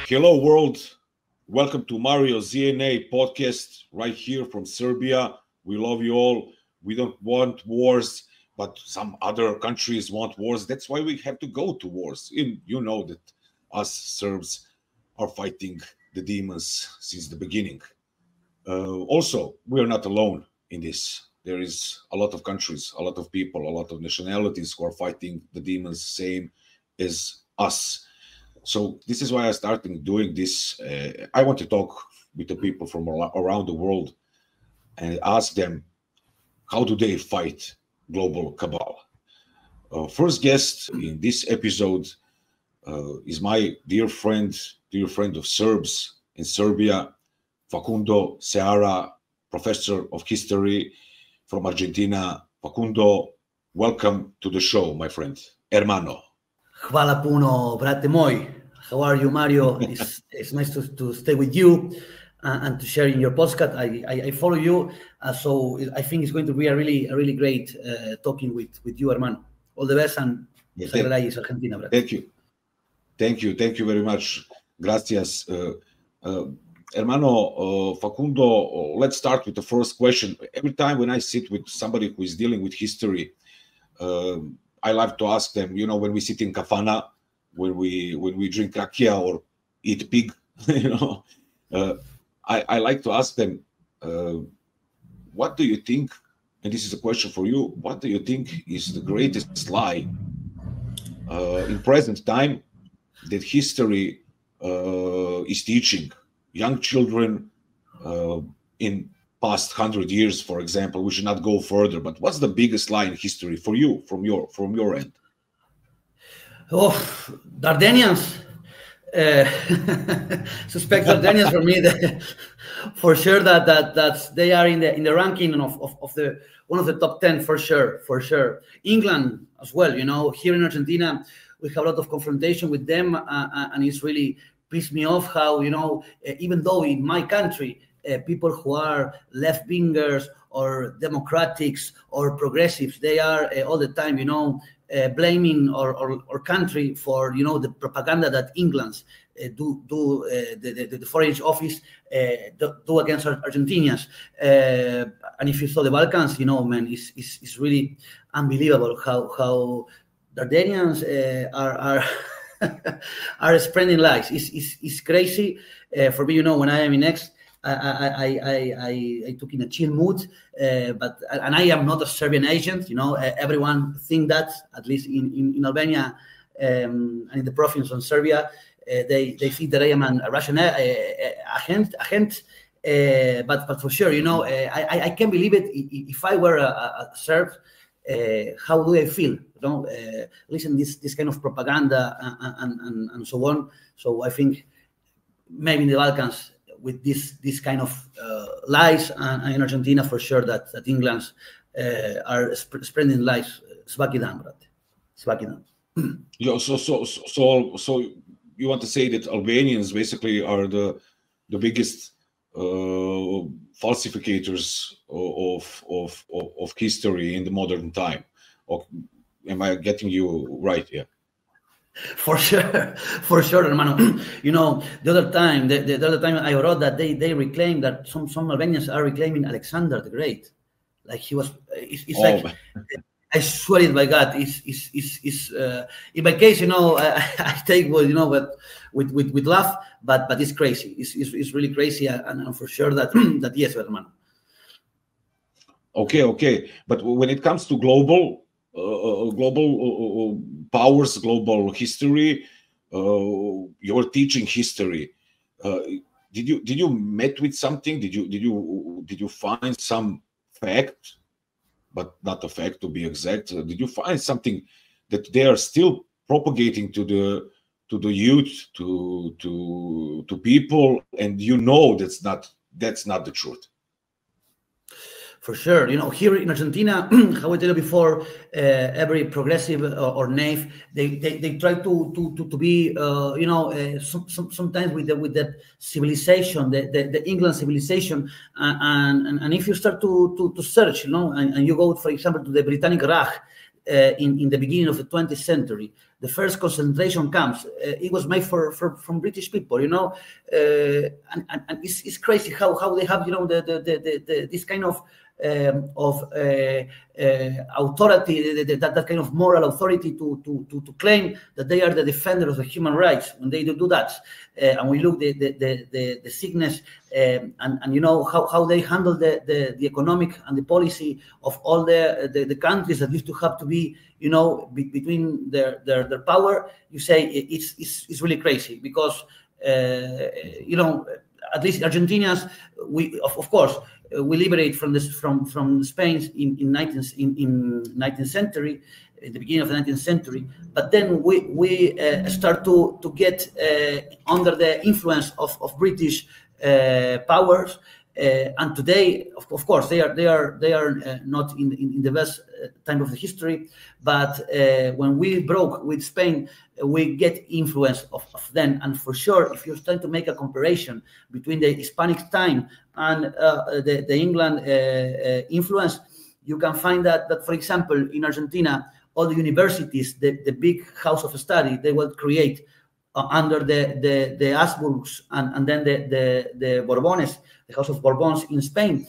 Hello, world. Welcome to Mario's ZNA podcast right here from Serbia. We love you all. We don't want wars, but some other countries want wars. That's why we have to go to wars. You know that us Serbs are fighting the demons since the beginning. Also, we are not alone in this. There is a lot of countries, a lot of people, a lot of nationalities who are fighting the demons, same as us. So this is why I started doing this. I want to talk with the people from around the world and ask them, how do they fight global cabal? First guest in this episode is my dear friend of Serbs in Serbia, Facundo Seara, professor of history from Argentina. Facundo, welcome to the show, my friend. Hermano. Hvala puno, brate moj. How are you, Mario? It's nice to stay with you and to share in your podcast. I follow you, so I think it's going to be a really great talking with you, hermano. All the best, and Argentina, brate. Thank you very much. Gracias. Hermano Facundo, let's start with the first question. Every time when I sit with somebody who is dealing with history, I like to ask them, when we sit in kafana, when we drink rakia or eat pig, I like to ask them, what do you think, and this is a question for you, what do you think is the greatest lie in present time that history is teaching young children in past 100 years, for example? We should not go further, but what's the biggest lie in history for you, from your end? Oh, Dardanians. Suspect Dardanians for me. For sure that they are in the ranking of the one of the top 10 for sure. England as well. Here in Argentina we have a lot of confrontation with them, and it's really pissed me off how even though in my country people who are left-wingers or democratics or progressives, they are all the time blaming our country for the propaganda that England's the foreign office do against Argentinians. And if you saw the Balkans, man, it's really unbelievable how Dardanians are are spreading lies. It's crazy. For me, when I am in X, I took in a chill mood, and I am not a Serbian agent. Everyone think that, at least in Albania and in the province of Serbia, they think that I am a Russian agent. But for sure, I can't believe it. If I were a Serb, how do I feel? Listen this kind of propaganda and so on. So I think maybe in the Balkans, with this kind of lies, and in Argentina for sure that England's are spreading lies. Svaki dan, brate. Svaki dan. Yeah, so you want to say that Albanians basically are the biggest falsificators of history in the modern time? Or am I getting you right here? For sure, hermano. The other time I wrote that they reclaim that some Albanians are reclaiming Alexander the Great, like he was. It's like, I swear it by God. It's in my case, I take with laugh, but it's crazy. It's really crazy, and for sure that yes, hermano. Okay, but when it comes to global powers, global history, you're teaching history. Did you met with something? Did you find some fact, but not a fact to be exact? Did you find something that they are still propagating to the youth, to people, and that's not the truth? For sure, here in Argentina, how I tell you before, every progressive or naive, they try to be, sometimes with that civilization, the England civilization, and if you start to search, and you go, for example, to the Britannic Rajh, in the beginning of the 20th century, the first concentration camps, it was made from British people, you know, and it's crazy how they have, you know, this kind of authority, that kind of moral authority to claim that they are the defenders of human rights when they do that. And we look the sickness and you know how they handle the economic and the policy of all the countries that used to have to be, you know, between their power. You say it's really crazy because you know, at least Argentinians, we of course we liberate from Spain in 19th century, in the beginning of the 19th century. But then we start to get under the influence of British powers. And today, of course, they are not in the best time of the history. But when we broke with Spain, we get influence of them. And for sure, if you're trying to make a comparison between the Hispanic time and the England influence, you can find that for example, in Argentina, all the universities, the big house of study, they will create under the Habsburgs and then the Borbones, the House of Bourbons in Spain.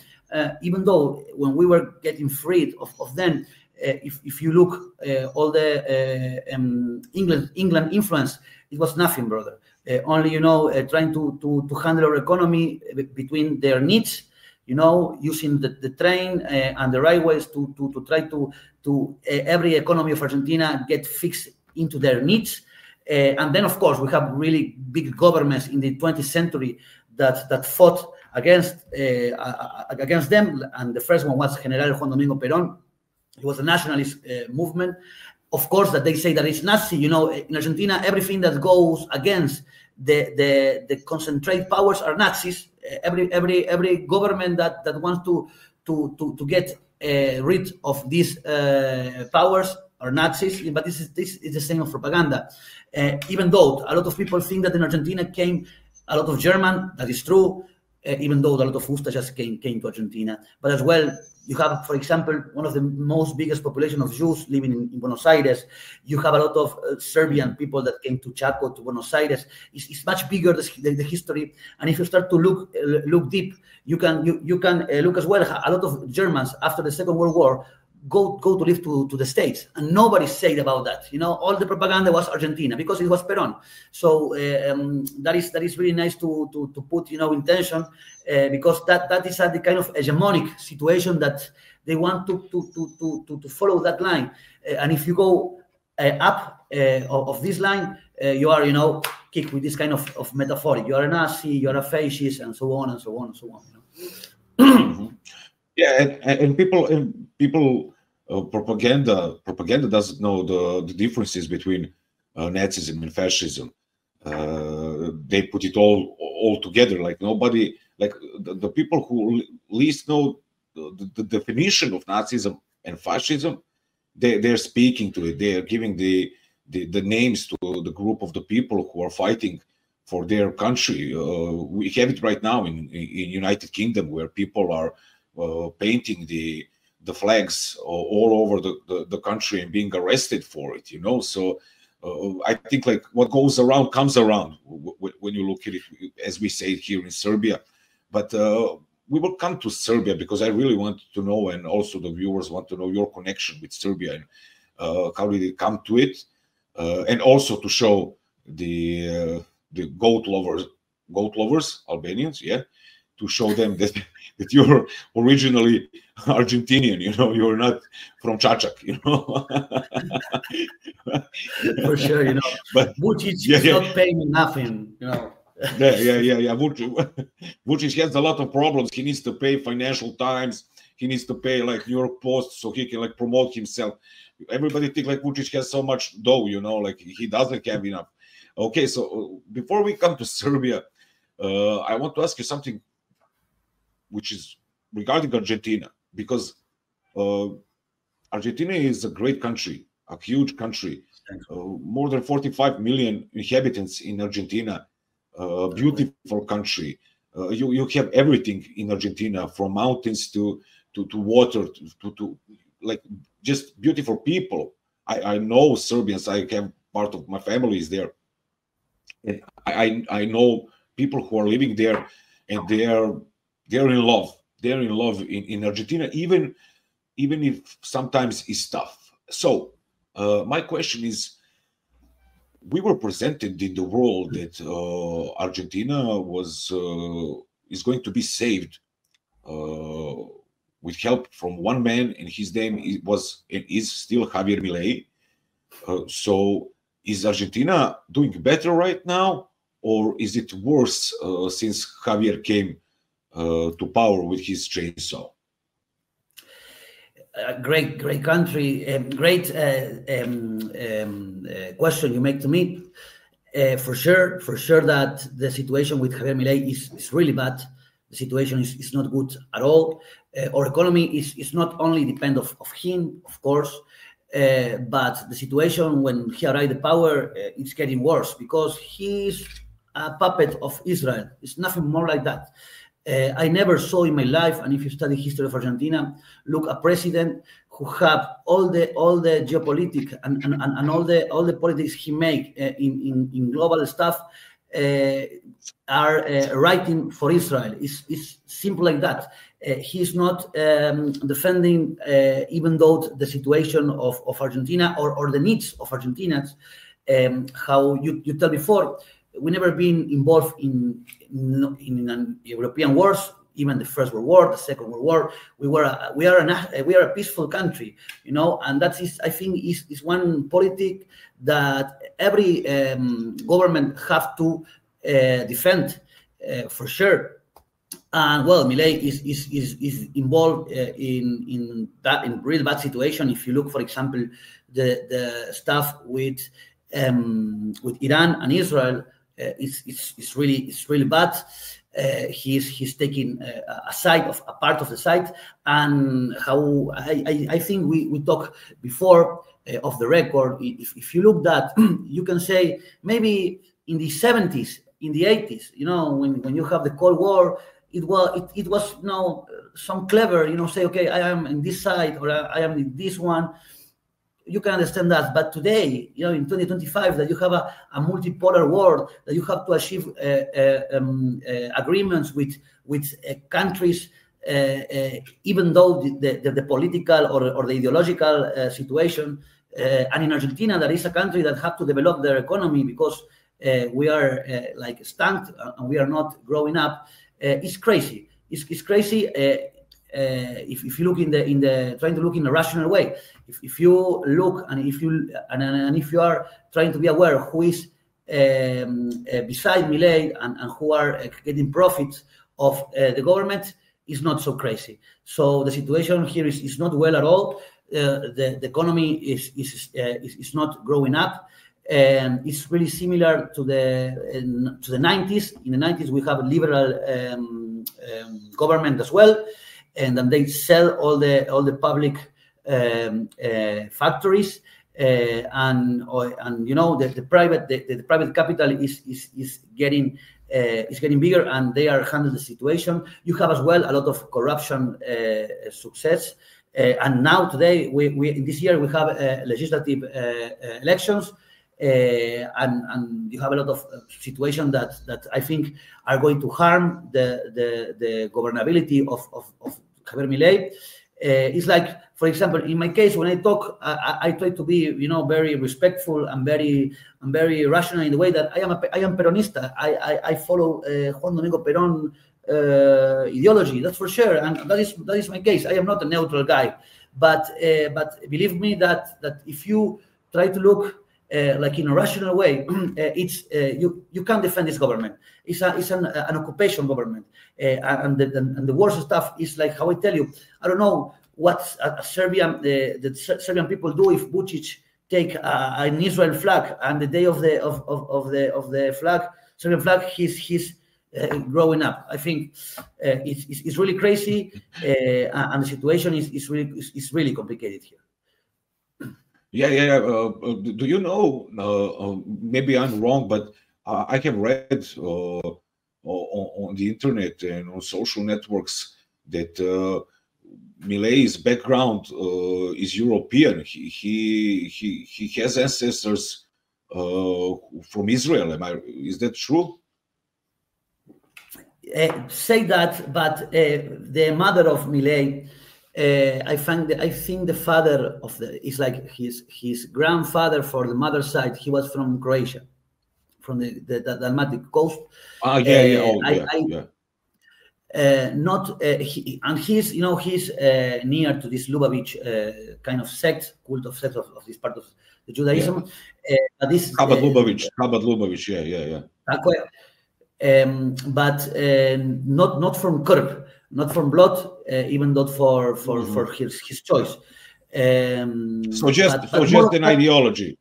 Even though when we were getting freed of them, if you look all the England influence, it was nothing, brother. Only, you know, trying to handle our economy between their needs, you know, using the train and the railways to try to every economy of Argentina get fixed into their needs. And then, of course, we have really big governments in the 20th century that fought against them. And the first one was General Juan Domingo Peron. It was a nationalist movement. Of course, that they say that it's Nazi. You know, in Argentina, everything that goes against the concentrate powers are Nazis. Every government that wants to get rid of these powers are Nazis. But this is the same of propaganda. Even though a lot of people think that in Argentina came a lot of German, that is true. Even though a lot of Ustachas came to Argentina, but as well, you have, for example, one of the most biggest population of Jews living in Buenos Aires. You have a lot of Serbian people that came to Chaco, to Buenos Aires. It's much bigger the history, and if you start to look deep, you can look as well. A lot of Germans after the Second World War go to live to the States, and nobody said about that. You know, all the propaganda was Argentina because it was Peron. So that is really nice to put, you know, intention, because that is the kind of hegemonic situation that they want to follow that line. And if you go up of this line, you are, you know, kicked with this kind of metaphor. You are a Nazi, you are a fascist, and so on and so on and so on. You know? Yeah, and people propaganda doesn't know the differences between Nazism and fascism. They put it all together. Like nobody, like the people who least know the definition of Nazism and fascism, they're speaking to it. They are giving the names to the group of the people who are fighting for their country. We have it right now in United Kingdom, where people are painting the flags all over the country and being arrested for it, you know. So I think like what goes around comes around when you look at it, as we say here in Serbia. But we will come to Serbia because I really want to know, and also the viewers want to know your connection with Serbia and how did it come to it, and also to show the goat lovers, Albanians, yeah, to show them that you're originally Argentinian, you know, you're not from Čačak, you know. For sure, you know. But Vučić is not paying nothing, you know. Yeah. Vučić has a lot of problems. He needs to pay Financial Times. He needs to pay like New York Post so he can like promote himself. Everybody think like Vučić has so much dough, you know, like he doesn't have enough. Okay, so before we come to Serbia, I want to ask you something which is regarding Argentina, because Argentina is a great country, a huge country, more than 45 million inhabitants in Argentina, a beautiful country. You have everything in Argentina, from mountains to water, to like just beautiful people. I know Serbians. I have part of my family is there, and I know people who are living there, and they're in love. They're in love in Argentina, even if sometimes it's tough. So my question is, we were presented in the world that Argentina is going to be saved with help from one man, and his name was and is still Havijer Mileji. So is Argentina doing better right now, or is it worse since Javier came to power with his chainsaw? Great country, great question you make to me. For sure that the situation with Havijer Mileji is really bad. The situation is not good at all. Our economy is not only depend of him, of course, but the situation when he arrived at power, it's getting worse because he's a puppet of Israel. It's nothing more like that. I never saw in my life, and if you study history of Argentina, look, a president who have all the geopolitics and all the politics he make in global stuff are writing for Israel. It's simple like that. He's not defending, even though the situation of Argentina or the needs of Argentinians. How you tell before, we never been involved in European wars, even the First World War, the Second World War. We are a peaceful country, you know, and that is, I think, is one politic that every government have to defend for sure. And well, Milei is involved in really bad situation. If you look, for example, the stuff with Iran and Israel. It's really bad. He's taking a side of a part of the side, and how I think we talked before of the record. If you look that, you can say maybe in the 70s, in the 80s, you know, when you have the Cold War, it was you know, some clever, you know, say, okay, I am in this side or I am in this one. You can understand that, but today, you know, in 2025, that you have a multipolar world, that you have to achieve agreements with countries, even though the political or the ideological situation, and in Argentina, that is a country that have to develop their economy because we are like stagnant and we are not growing up. It's crazy. It's crazy. If you look in the trying to look in a rational way, if you look and if you are trying to be aware who is beside Milei and who are getting profits of the government, is not so crazy. So the situation here is not well at all. The economy is not growing up. It's really similar to the 90s. In the 90s, we have a liberal government as well. And then they sell all the public factories, and you know the private capital is getting bigger, and they are handling the situation. You have as well a lot of corruption success, and now today we in this year we have legislative elections. And you have a lot of situations that I think are going to harm the governability of Havijer Mileji. It's like, for example, in my case, when I talk, I try to be, you know, very respectful and very rational in the way that I am Peronista. I follow Juan Domingo Peron ideology. That's for sure, and that is my case. I am not a neutral guy, but believe me that if you try to look like in a rational way, it's you can't defend this government. It's an occupation government, and the worst stuff is like how I tell you. I don't know what the Serbian people do if Vučić take an Israel flag and the day of the flag, Serbian flag, he's growing up. I think it's really crazy, and the situation is really complicated here. Yeah. Do you know? Maybe I'm wrong, but I have read on the internet and on social networks that Mileji's background is European. He has ancestors from Israel. Is that true? Say that, but the mother of Mileji, I think the father of is like his grandfather for the mother's side. He was from Croatia, from the Dalmatic coast. He's near to this Ljubavic kind of sect, cult of sect of this part of the Judaism. This Chabad Ljubavic, yeah. But not from curb, not from blood, even not for his choice. So just an ideology.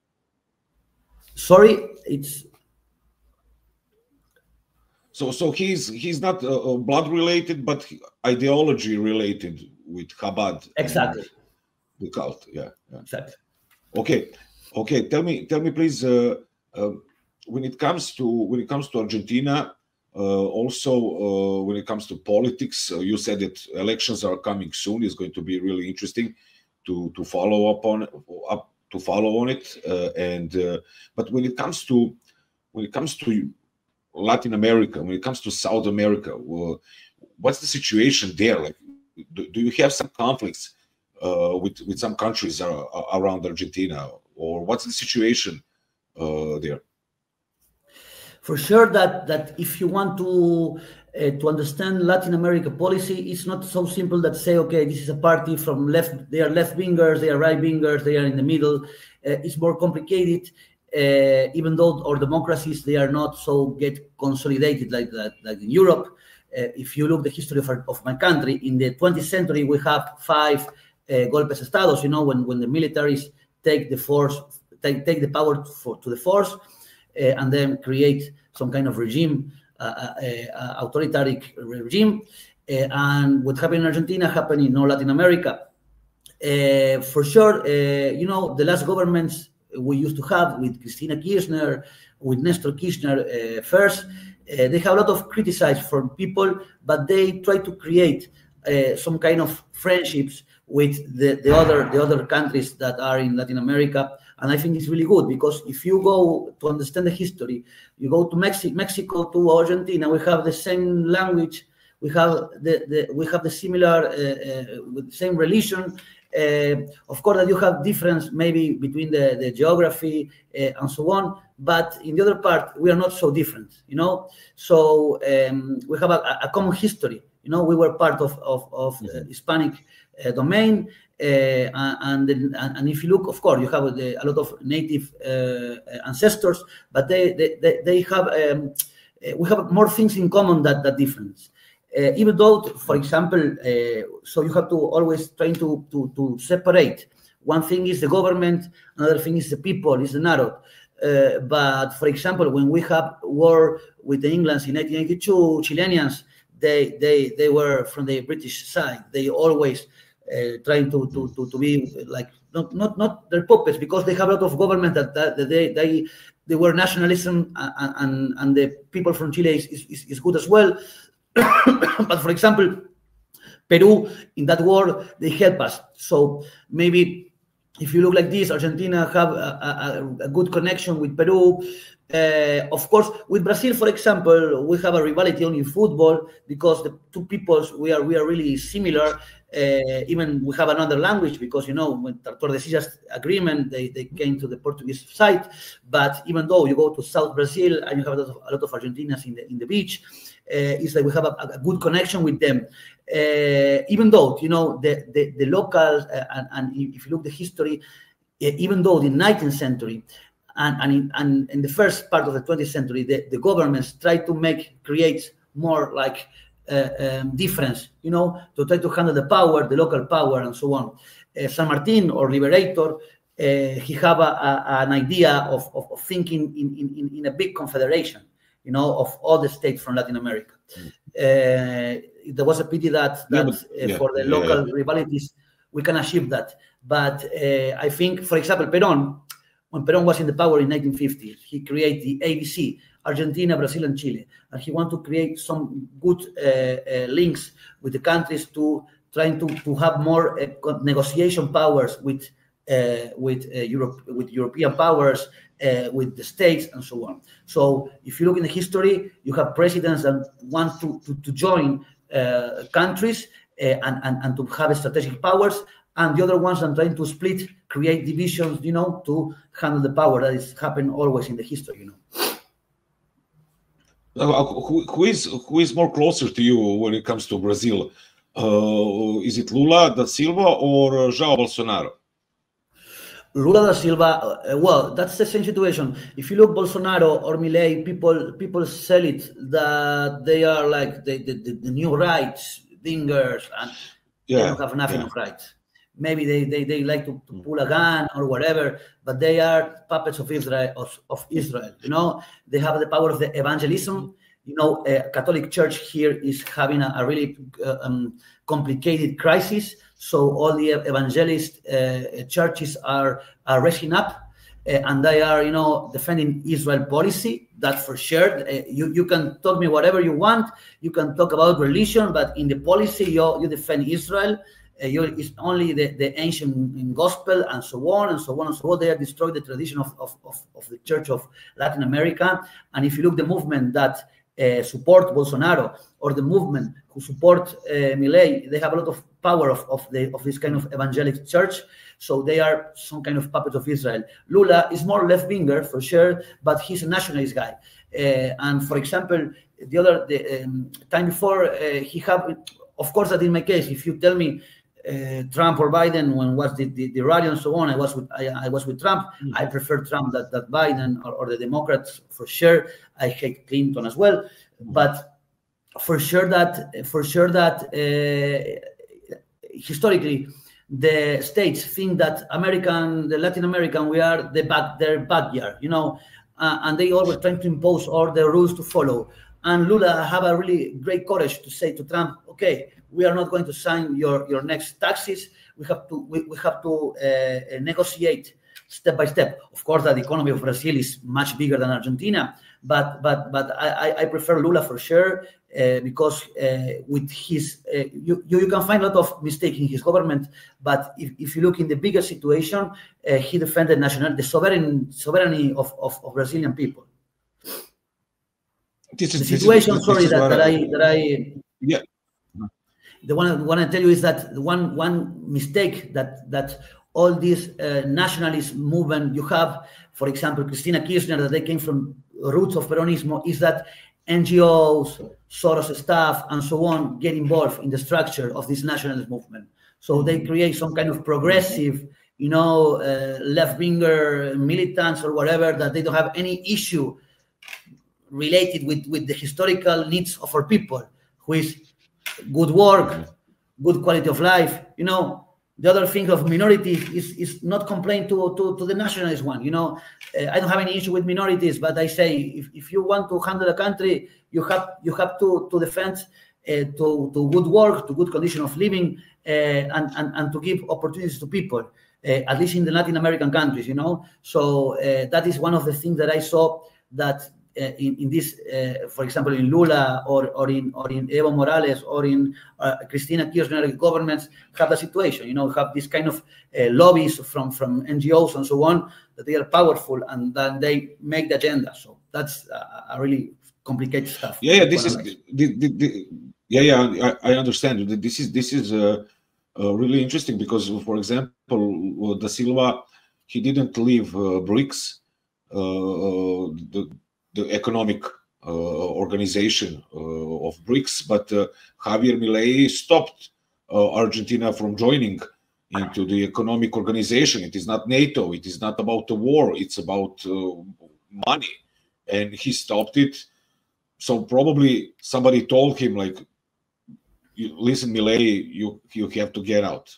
Sorry, it's. So he's not blood related, but ideology related with Chabad. Exactly. The cult, yeah. Exactly. Okay. Tell me, please. When it comes to Argentina, also when it comes to politics, you said that elections are coming soon. It's going to be really interesting to follow on it. But when it comes to Latin America, when it comes to South America, what's the situation there? Like, do you have some conflicts with some countries around Argentina, or what's the situation there? For sure that if you want to understand Latin America policy, it's not so simple that say, okay, this is a party from left, they are left wingers, they are right wingers, they are in the middle. It's more complicated. Even though our democracies, they are not so get consolidated like in Europe. If you look the history of my country, in the 20th century, we have 5 golpes de estados, when the militaries take the force, take the power to the force, and then create some kind of regime, authoritarian regime. And what happened in Argentina happened in all Latin America. For sure, the last governments we used to have with Cristina Kirchner, with Nestor Kirchner first, they have a lot of criticized from people, but they try to create some kind of friendships with the other countries that are in Latin America. And I think it's really good, because if you go to understand the history, you go to Mexico to Argentina, we have the same language, we have the similar with the same religion. Of course, that you have difference maybe between the geography and so on, but in the other part, we are not so different, So we have a common history. We were part of Hispanic domain, and if you look, of course, you have a lot of native ancestors, but they have we have more things in common than difference. Even though, for example, so you have to always try to separate. One thing is the government, another thing is the people, is the narrow. But for example, when we have war with the Englands in 1982, Chileans, they were from the British side. They always trying to be like not their puppets, because they have a lot of government that they were nationalism, and the people from Chile is good as well. But for example, Peru, in that war, they help us. So maybe if you look like this, Argentina have a good connection with Peru. Of course, with Brazil, for example, we have a rivalry only in football, because the two peoples, we are really similar. Even we have another language, because when Tordesillas agreement, they came to the Portuguese side. But even though you go to South Brazil and you have a lot of Argentinians in the beach, it's like we have a good connection with them. Even though the local and if you look the history, even though the 19th century and in the first part of the 20th century, the governments try to create more like difference, to try to handle the power, the local power, and so on. San Martin, or Liberator, he have an idea of thinking in a big confederation, of all the states from Latin America. There was a pity that for the local rivalities, we can achieve that. But I think, for example, Peron, when Peron was in the power in 1950, he created the ABC, Argentina, Brazil, and Chile. And he wanted to create some good links with the countries to trying to have more negotiation powers with European powers, with the states, and so on. So if you look in the history, you have presidents that want to join countries and to have strategic powers, and the other ones are trying to split, create divisions, to handle the power. That is happened always in the history, Who is more closer to you when it comes to Brazil? Is it Lula da Silva or João Bolsonaro? Lula da Silva, well, that's the same situation. If you look Bolsonaro or Mileji, people sell it that they are like the new rights, dingers, and they don't have nothing of rights. Maybe they like to pull a gun or whatever, but they are puppets of Israel. They have the power of the evangelism. Catholic Church here is having a really complicated crisis. So all the evangelist churches are rising up, and they are, defending Israel policy. That for sure. You can talk me whatever you want. You can talk about religion, but in the policy, you defend Israel. It's only the ancient gospel, and so on and so on and so on. They have destroyed the tradition of the Church of Latin America. And if you look the movement that support Bolsonaro, or the movement who support Mileji, they have a lot of power of this kind of evangelical church. So they are some kind of puppet of Israel. Lula is more left-winger for sure, but he's a nationalist guy. And for example, the time before, he have, of course, that in my case, if you tell me Trump or Biden, when was the rally and so on, I was with Trump. I prefer Trump that Biden or the Democrats for sure. I hate Clinton as well, but for sure that historically the states think that the Latin American, we are their backyard, and they always trying to impose all the rules to follow. And Lula have a really great courage to say to Trump, okay, we are not going to sign your next taxes. We have to negotiate step by step. Of course, that the economy of Brazil is much bigger than Argentina, but I prefer Lula for sure, because with his you can find a lot of mistakes in his government, but if you look in the bigger situation, he defended the sovereignty of Brazilian people. The one I want to tell you is that one mistake that all these nationalist movement you have, for example, Cristina Kirchner, that they came from roots of Peronismo, is that NGOs, Soros staff, and so on get involved in the structure of this nationalist movement. So they create some kind of progressive, left-winger militants or whatever, that they don't have any issue related with the historical needs of our people, who is good work, good quality of life. The other thing of minorities is not complain to the nationalist one. I don't have any issue with minorities, but I say if you want to handle a country, you have to defend to good work, to good condition of living, and to give opportunities to people, at least in the Latin American countries. So that is one of the things that I saw that. In this, for example, in Lula or in Evo Morales or in Cristina Kirchner governments have the situation. Have this kind of lobbies from NGOs and so on, that they are powerful and then they make the agenda. So that's a really complicated stuff. This is I understand. This is really interesting because, for example, Da Silva, he didn't leave BRICS, the economic organization of BRICS, but Havijer Mileji stopped Argentina from joining into the economic organization. It is not NATO. It is not about the war. It's about money, and he stopped it. So probably somebody told him, like, "Listen, Mileji, you have to get out."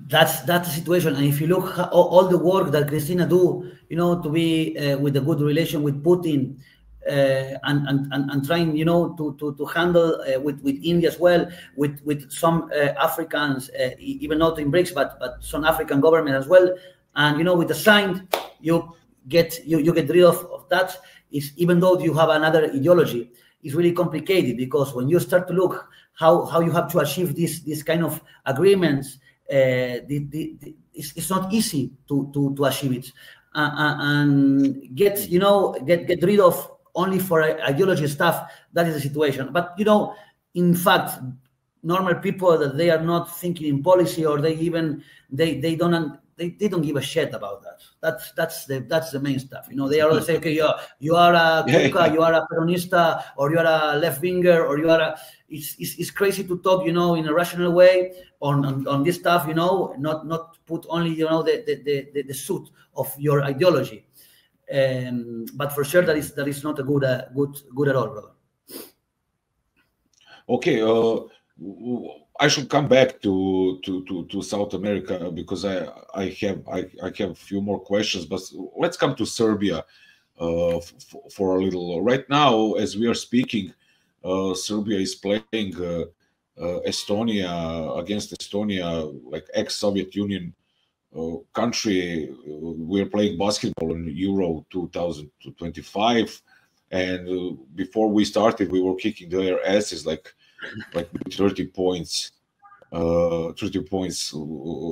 That's the situation. And if you look all the work that Cristina do, to be with a good relation with Putin, and trying, to handle with India as well, with some Africans, even not in BRICS, but some African government as well. And with the sign, you get rid of that. Is even though you have another ideology, it's really complicated, because when you start to look how you have to achieve this kind of agreements. It's not easy to achieve it, and get rid of only for ideology stuff. That is the situation. But in fact, normal people that they are not thinking in policy, or they don't give a shit about that. That's the main stuff. They are always say, okay, you are a Cuca, you are a Peronista, or you are a left winger, or you are a. It's crazy to talk, in a rational way on this stuff. Not put only the suit of your ideology. But for sure that is not a good at all, brother. Okay. I should come back to South America, because I have a few more questions, but let's come to Serbia for a little. Right now, as we are speaking, Serbia is playing Estonia against Estonia, like ex-Soviet Union country. We're playing basketball in Euro 2025, and before we started, we were kicking their asses like 30 points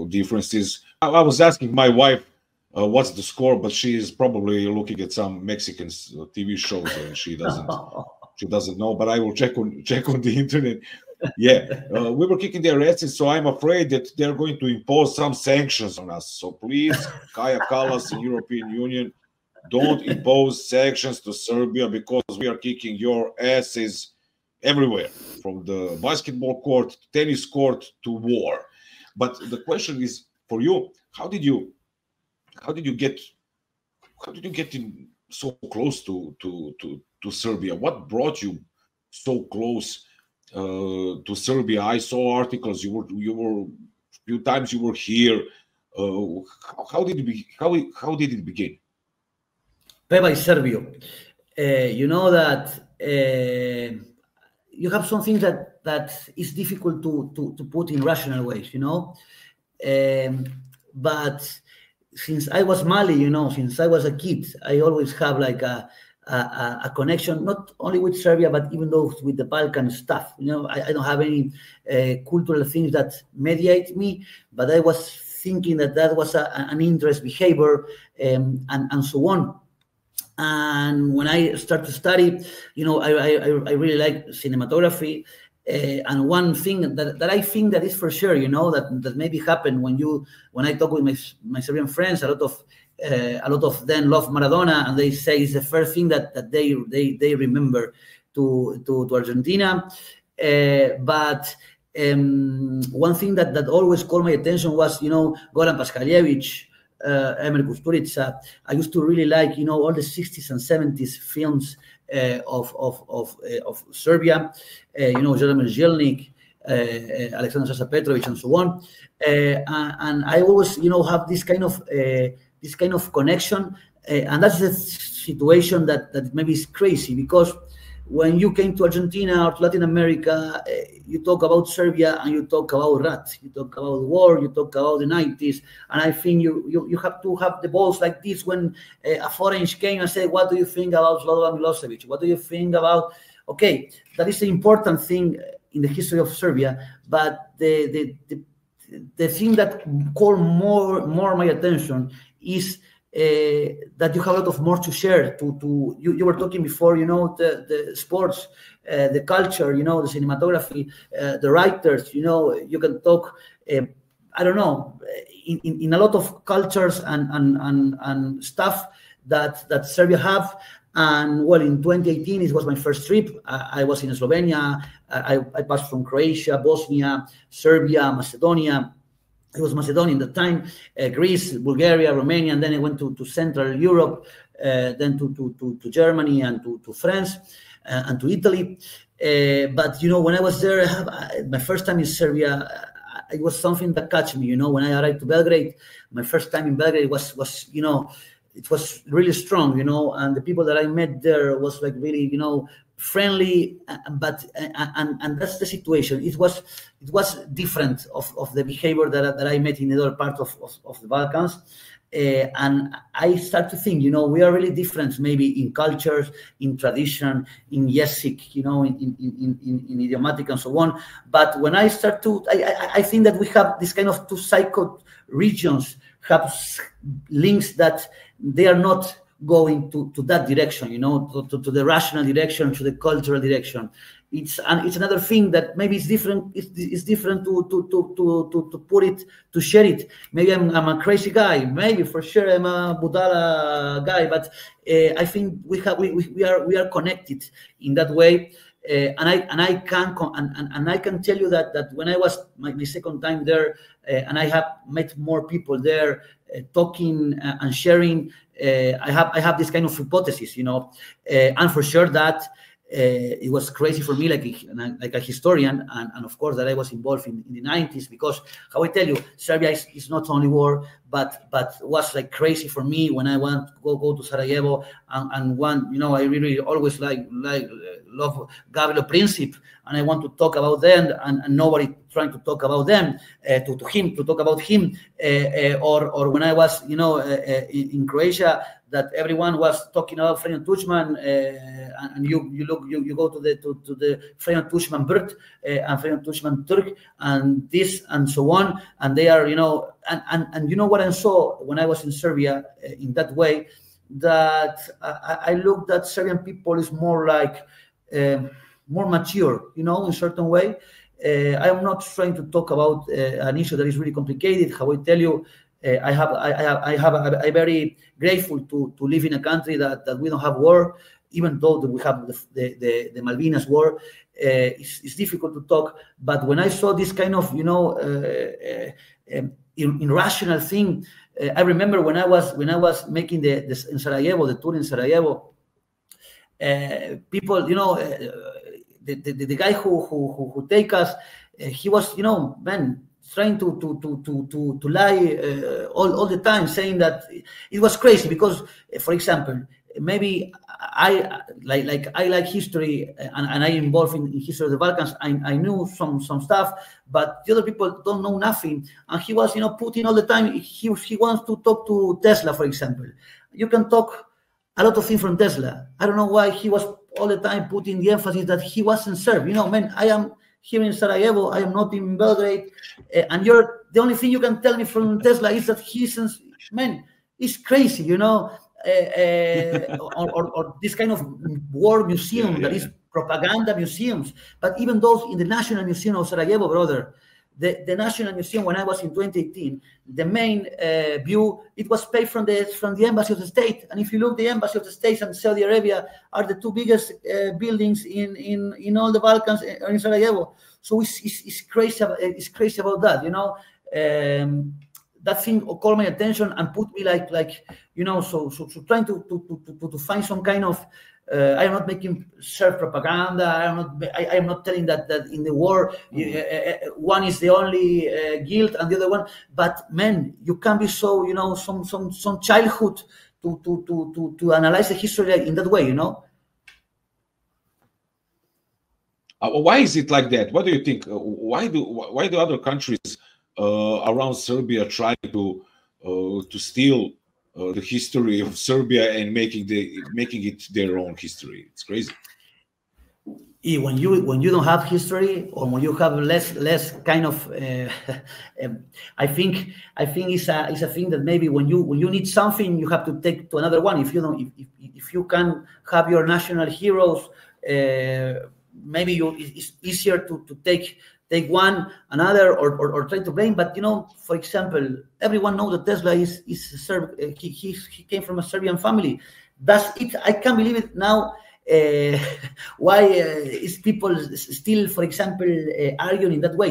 differences. I was asking my wife what's the score, but she is probably looking at some Mexican TV shows, and she doesn't know. But I will check on the internet. Yeah, we were kicking their asses, so I'm afraid that they're going to impose some sanctions on us. So please, Kaja Kallas and European Union, don't impose sanctions to Serbia, because we are kicking your asses everywhere, from the basketball court, tennis court, to war. But the question is for you: how did you get in so close to Serbia? What brought you so close to Serbia? I saw articles. You were a few times. You were here. How did it begin? Peva is Serbio. You know that. You have some things that is difficult to put in rational ways, but since I was Mali, since I was a kid, I always have like a connection, not only with Serbia, but even though with the Balkan stuff. I don't have any cultural things that mediate me, but I was thinking that was an interest behavior, and so on. And when I start to study, I really like cinematography. And one thing that I think that is for sure, that maybe happened when I talk with my Serbian friends, a lot of them love Maradona, and they say it's the first thing that they remember to Argentina. But one thing that always caught my attention was, Goran Paskaljevic, Emir Kusturica. I used to really like, all the 60s and 70s films of Serbia, Jelomir Jelnik, Aleksandar Sasa Petrovic, and so on. And I always, have this kind of connection, and that's the situation that maybe is crazy, because when you came to Argentina or to Latin America, you talk about Serbia and you talk about Rat, you talk about the war, you talk about the 90s, and I think you have to have the balls like this when a foreign came and said, what do you think about Slobodan Milosevic? What do you think about... Okay, that is an important thing in the history of Serbia, but the thing that called more my attention is that you have a lot of more to share. You were talking before, the sports, the culture, the cinematography, the writers. You can talk. I don't know, in a lot of cultures and stuff that Serbia have. And well, in 2018, it was my first trip. I was in Slovenia. I passed from Croatia, Bosnia, Serbia, Macedonia. It was Macedonia at the time, Greece, Bulgaria, Romania, and then I went to Central Europe, then to Germany and to France and to Italy. But, when I was there, my first time in Serbia, it was something that catch me. When I arrived to Belgrade, my first time in Belgrade was it was really strong, and the people that I met there was like really, friendly, but and that's the situation. It was different of the behavior that I met in the other part of the Balkans. And I start to think, we are really different, maybe in cultures, in tradition, in yesic, in idiomatic and so on. But when I start to, I think that we have this kind of two psycho regions have links that they are not going to that direction, to the rational direction, to the cultural direction. It's another thing that maybe it's different. It's different to put it, to share it. Maybe I'm a crazy guy. Maybe for sure I'm a Budala guy. But I think we are connected in that way. And I can tell you that when I was my second time there, and I have met more people there, talking and sharing, I have this kind of hypothesis, and for sure that. It was crazy for me, like a historian, and of course that I was involved in the 90s, because how I tell you, Serbia is not only war, but was like crazy for me when I want to go to Sarajevo and one, I really always love Gavrilo Princip, and I want to talk about them, and nobody trying to talk about them, to talk about him, or when I was, in Croatia, that everyone was talking about Franjo Tuđman, and you go to the Franjo Tuđman birth and Franjo Tuđman Turk and this and so on, and they are, and what I saw when I was in Serbia in that way, that I looked at Serbian people is more like more mature, in a certain way. I am not trying to talk about an issue that is really complicated. How I tell you, I'm very grateful to live in a country that we don't have war, even though we have the Malvinas war. It's difficult to talk, but when I saw this kind of irrational thing, I remember when I was making this in Sarajevo, the tour in Sarajevo, people, the guy who take us, he was, trying to lie all the time, saying that it was crazy because, for example, maybe I like history and I involved in history of the Balkans. I knew some stuff, but the other people don't know nothing. And he was, putting all the time. He wants to talk to Tesla, for example. You can talk a lot of things from Tesla. I don't know why he was all the time putting the emphasis that he wasn't Serb. I am here in Sarajevo, I am not in Belgrade, and the only thing you can tell me from Tesla is that he's crazy, or this kind of war museum that is propaganda museums. But even those in the National Museum of Sarajevo, brother, the National Museum, when I was in 2018, the main view, it was paid from the Embassy of the State. And if you look, the Embassy of the States and Saudi Arabia are the two biggest buildings in all the Balkans, in Sarajevo. So it's crazy. It's crazy about that, that thing caught my attention and put me so trying to find some kind of. I am not making self propaganda. I am not telling that in the war one is the only guilt and the other one. But man, you can be so some childhood to analyze the history in that way. Why is it like that? What do you think? Why do other countries around Serbia try to steal the history of Serbia and making it their own history? It's crazy. When you don't have history, or when you have less kind of, I think it's a thing that maybe when you need something, you have to take to another one. If you don't, if you can have your national heroes, maybe it's easier to take one another or try to blame. But for example, everyone knows that Tesla is Serb. He came from a Serbian family. That's it. I can't believe it now. Why is people still, for example, arguing in that way?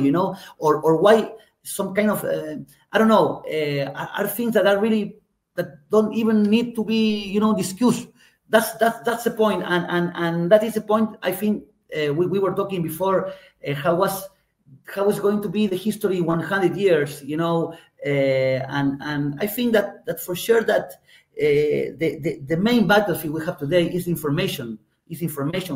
Or why some kind of I don't know, are things that are really that don't even need to be discussed. That's the point, and that is the point. I think we were talking before how is going to be the history 100 years, and I think that for sure that the main battlefield we have today is information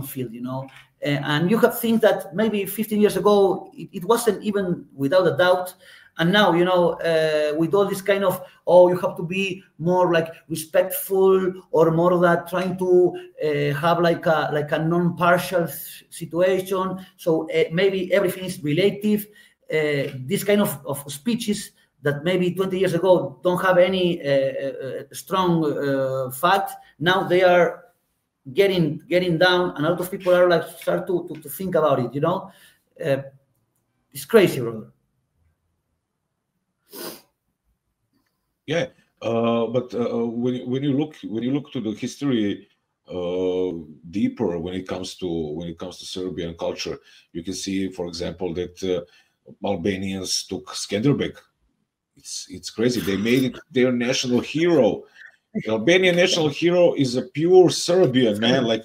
field, you know. And you have things that maybe 15 years ago it wasn't even without a doubt, and now, you know, with all this kind of, oh, you have to be more like respectful, or more of that trying to have like a non-partial situation. So maybe everything is relative. This kind of speeches that maybe 20 years ago don't have any strong fact, now they are getting down, and a lot of people are like start to think about it, you know. It's crazy, brother. Yeah, but when you look to the history deeper, when it comes to Serbian culture, you can see, for example, that Albanians took Skanderbeg. It's crazy. They made it their national hero. The Albanian national hero is a pure Serbian man, like,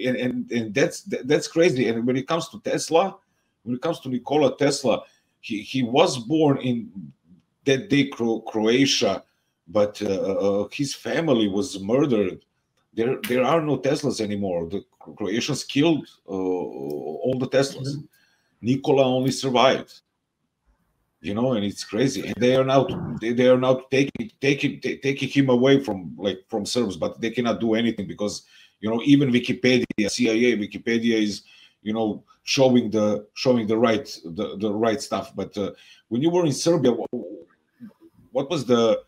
and that's crazy. And when it comes to Tesla, when it comes to Nikola Tesla, he was born in that day Croatia, but his family was murdered. There are no Teslas anymore. The Croatians killed all the Teslas. Nikola only survived. You know, and it's crazy. And they are now taking him away from Serbs, but they cannot do anything because, you know, even Wikipedia, CIA Wikipedia is, you know, showing the right stuff. But when you were in Serbia, what was the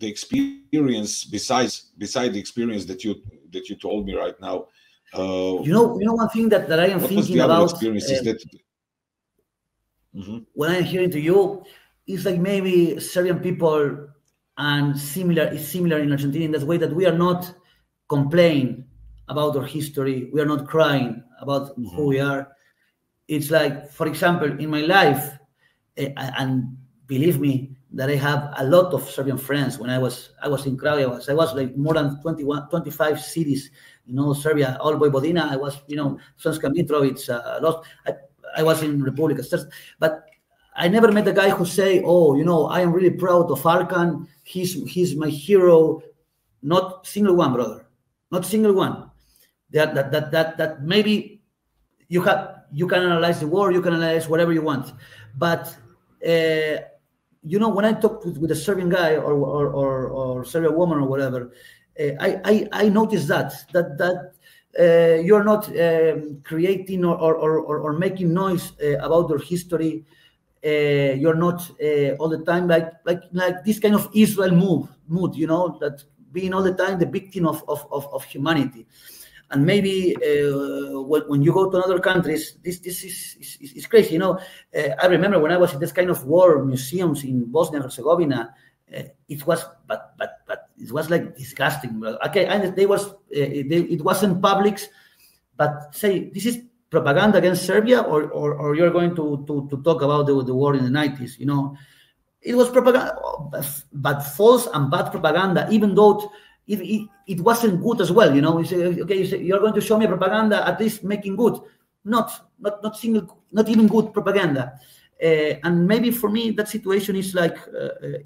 experience besides the experience that you told me right now? You know one thing that I am thinking about. Experiences that. When I'm hearing to you, it's like maybe Serbian people and similar in Argentina in that way that we are not complaining about our history. We are not crying about who we are. It's like, for example, in my life, and believe me that I have a lot of Serbian friends. When I was in Kragujevac, I was like more than 25 cities, you know, Serbia, all Vojvodina. I was, you know, Sremska Mitrovica, I was in Republike, but I never met a guy who say, "Oh, you know, I am really proud of Arkan. He's my hero." Not single one, brother. Not single one. That maybe you can analyze the war, you can analyze whatever you want, but you know, when I talk with a Serbian guy or Serbian woman or whatever, I noticed that. You're not creating or making noise about your history. You're not all the time like this kind of Israel mood, you know, that being all the time the victim of humanity. And maybe when you go to other countries, this is crazy, you know. I remember when I was in this kind of war museums in Bosnia and Herzegovina, it was but it was like disgusting. Okay, and it wasn't public, but say this is propaganda against Serbia, or you're going to talk about the war in the 90s, you know. It was propaganda, but false and bad propaganda, even though it wasn't good as well, you know. You say, okay, you're going to show me propaganda, at least making good, not even good propaganda. And maybe for me that situation is like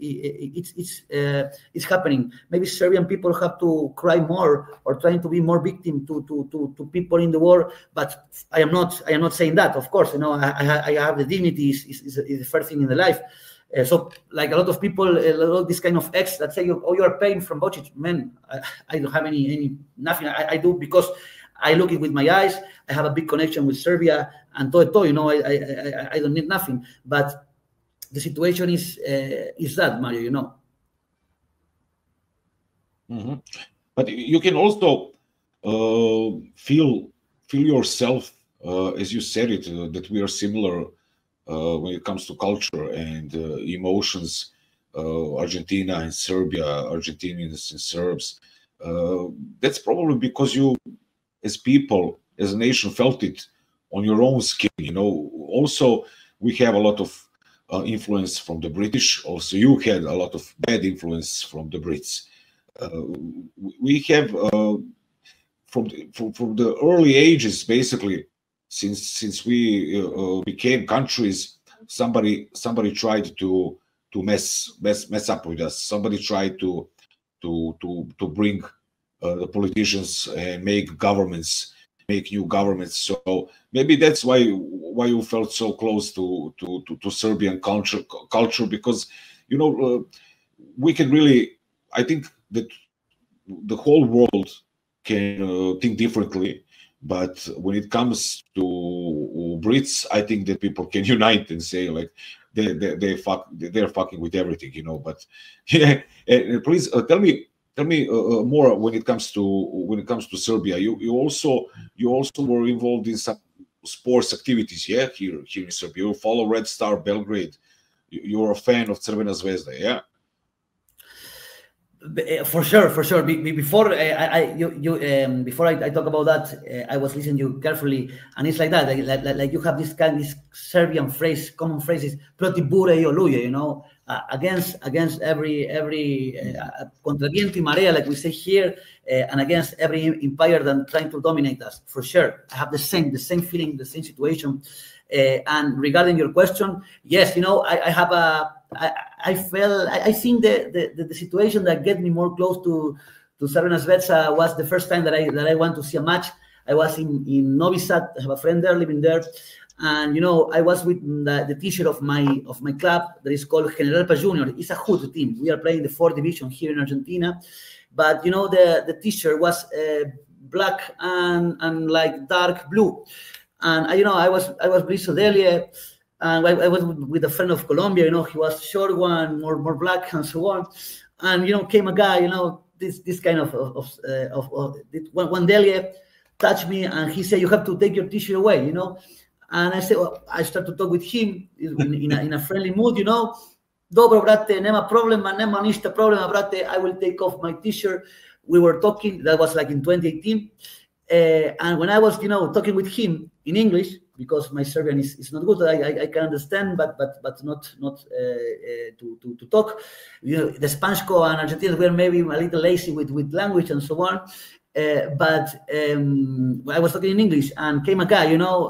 it's happening. Maybe Serbian people have to cry more or trying to be more victim to people in the war. But I am not saying that. Of course, you know, I have the dignity is the first thing in the life. So like a lot of people, a lot of this kind of ex that say, "Oh, you are paying from budget." Man, I don't have any nothing. I do because I look it with my eyes. I have a big connection with Serbia and todo, you know. I don't need nothing. But the situation is that, Mario, you know. But you can also feel yourself, as you said it, that we are similar when it comes to culture and emotions. Argentina and Serbia, Argentinians and Serbs. That's probably because you, as people, as a nation, felt it on your own skin, you know. Also, we have a lot of influence from the British. Also, you had a lot of bad influence from the Brits. We have from the early ages, basically, since we became countries, somebody tried to mess up with us. Somebody tried to bring the politicians and make new governments. So maybe that's why you felt so close to Serbian culture, because we can really, I think that the whole world can think differently, but when it comes to Brits, I think that people can unite and say like they're fucking with everything, But yeah, please tell me more when it comes to Serbia. You also were involved in some sports activities, yeah, here in Serbia. You follow Red Star Belgrade. You're a fan of Crvenoj Zvezdi, yeah. For sure. Before I talk about that, I was listening to you carefully, and it's like that. Like you have this Serbian phrase, common phrases, protiv i oluje, against every contra viento y marea, like we say here, and against every empire that trying to dominate us. For sure, I have the same feeling, the same situation. And regarding your question, yes, I think the situation that get me more close to Crvenoj Zvezda was the first time that I went to see a match. I was in Novi Sad. I have a friend there living there, and I was with the T-shirt of my club that is called General Paz Junior. It's a hood team. We are playing the 4th division here in Argentina, but the T-shirt was black and like dark blue. And I was Briso Delia, and I was with a friend of Colombia. He was short one, more black, and so on. And came a guy. This kind of one Delia touched me, and he said, "You have to take your T-shirt away." And I said, well, I started to talk with him in a friendly mood. Dobro, brate, nema problema, nema ništa problema, brate. I will take off my T-shirt. We were talking. That was like in 2018. And when I was, talking with him in English, because my Serbian is not good, I can understand, but not to talk. The Spansko and Argentinians were maybe a little lazy with language and so on. But I was talking in English, and came a guy,